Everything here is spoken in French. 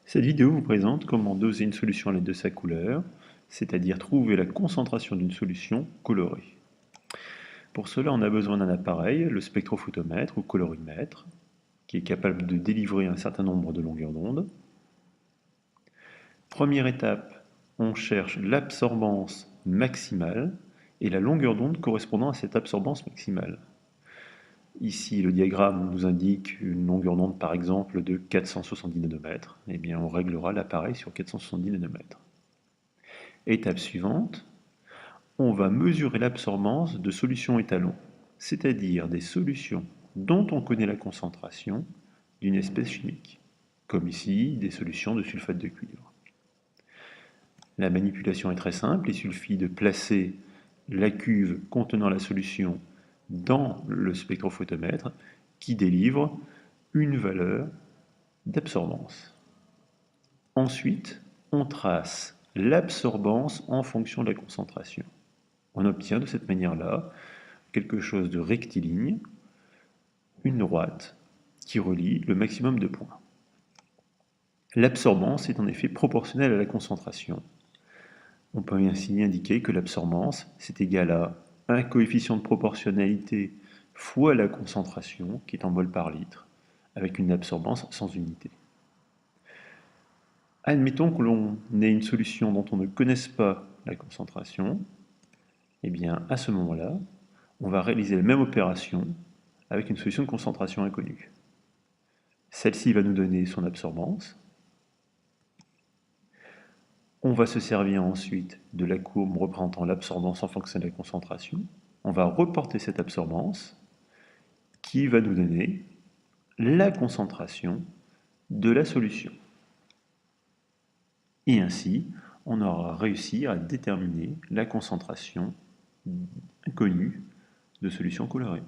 Cette vidéo vous présente comment doser une solution à l'aide de sa couleur, c'est-à-dire trouver la concentration d'une solution colorée. Pour cela, on a besoin d'un appareil, le spectrophotomètre ou colorimètre, qui est capable de délivrer un certain nombre de longueurs d'onde. Première étape, on cherche l'absorbance maximale et la longueur d'onde correspondant à cette absorbance maximale. Ici, le diagramme nous indique une longueur d'onde, par exemple, de 470 nanomètres. Eh bien, on réglera l'appareil sur 470 nanomètres. Étape suivante, on va mesurer l'absorbance de solutions étalons, c'est-à-dire des solutions dont on connaît la concentration d'une espèce chimique, comme ici des solutions de sulfate de cuivre. La manipulation est très simple, il suffit de placer la cuve contenant la solution dans le spectrophotomètre qui délivre une valeur d'absorbance. Ensuite, on trace l'absorbance en fonction de la concentration. On obtient de cette manière-là quelque chose de rectiligne, une droite, qui relie le maximum de points. L'absorbance est en effet proportionnelle à la concentration. On peut ainsi indiquer que l'absorbance, c'est égal à un coefficient de proportionnalité fois la concentration, qui est en mol par litre, avec une absorbance sans unité. Admettons que l'on ait une solution dont on ne connaisse pas la concentration. Eh bien, à ce moment-là, on va réaliser la même opération avec une solution de concentration inconnue. Celle-ci va nous donner son absorbance. On va se servir ensuite de la courbe représentant l'absorbance en fonction de la concentration. On va reporter cette absorbance qui va nous donner la concentration de la solution. Et ainsi, on aura réussi à déterminer la concentration inconnue de solutions colorées.